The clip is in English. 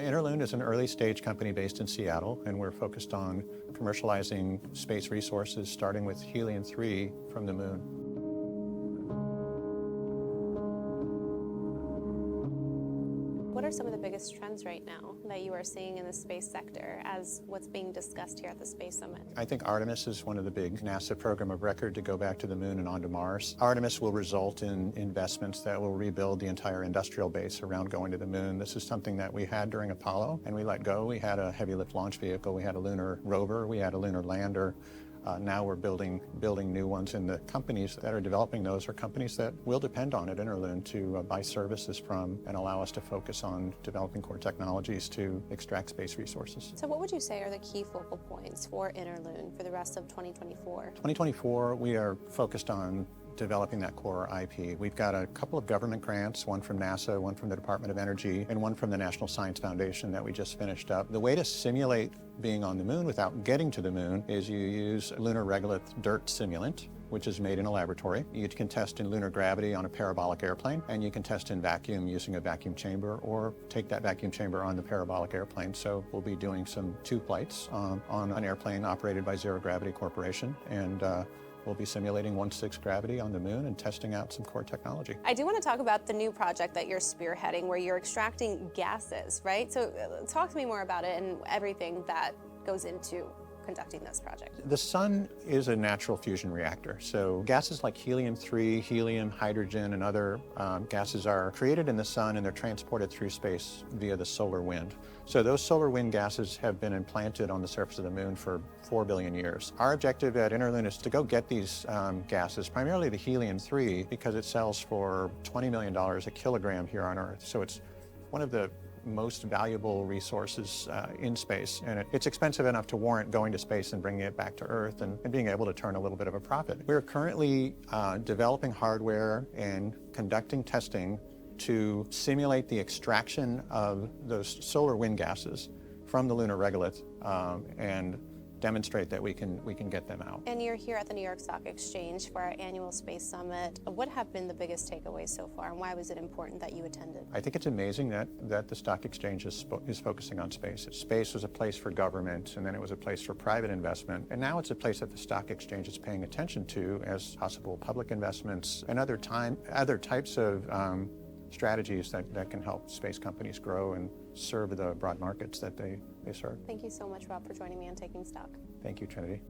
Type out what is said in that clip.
Interlune is an early stage company based in Seattle, and we're focused on commercializing space resources starting with helium-3 from the moon. What are some of the biggest trends right now that you are seeing in the space sector as what's being discussed here at the Space Summit? I think Artemis is one of the big NASA program of record to go back to the moon and onto Mars. Artemis will result in investments that will rebuild the entire industrial base around going to the moon. This is something that we had during Apollo, and we let go. We had a heavy lift launch vehicle, we had a lunar rover, we had a lunar lander. Now we're building new ones, and the companies that are developing those are companies that will depend on it, Interlune, to buy services from and allow us to focus on developing core technologies to extract space resources. So what would you say are the key focal points for Interlune for the rest of 2024? 2024, we are focused on developing that core IP. We've got a couple of government grants, one from NASA, one from the Department of Energy, and one from the National Science Foundation that we just finished up. The way to simulate being on the moon without getting to the moon is you use lunar regolith dirt simulant, which is made in a laboratory. You can test in lunar gravity on a parabolic airplane, and you can test in vacuum using a vacuum chamber, or take that vacuum chamber on the parabolic airplane. So we'll be doing some 2 flights on an airplane operated by Zero Gravity Corporation, and we'll be simulating 1/6 gravity on the moon and testing out some core technology. I do want to talk about the new project that you're spearheading where you're extracting gases, right? So talk to me more about it and everything that goes into conducting this project. The sun is a natural fusion reactor. So gases like helium-3, helium, hydrogen, and other gases are created in the sun, and they're transported through space via the solar wind. So those solar wind gases have been implanted on the surface of the moon for 4 billion years. Our objective at Interlune is to go get these gases, primarily the helium-3, because it sells for $20 million a kilogram here on Earth. So it's one of the most valuable resources in space, and it's expensive enough to warrant going to space and bringing it back to Earth and being able to turn a little bit of a profit. We're currently developing hardware and conducting testing to simulate the extraction of those solar wind gases from the lunar regolith and demonstrate that we can get them out. And you're here at the New York Stock Exchange for our annual Space Summit. What have been the biggest takeaways so far, and why was it important that you attended? I think it's amazing that the stock exchange is focusing on space. Space was a place for government, and then it was a place for private investment, and now it's a place that the stock exchange is paying attention to as possible public investments and other types of strategies that can help space companies grow and serve the broad markets that they serve. Thank you so much, Rob, for joining me on Taking Stock. Thank you, Trinity.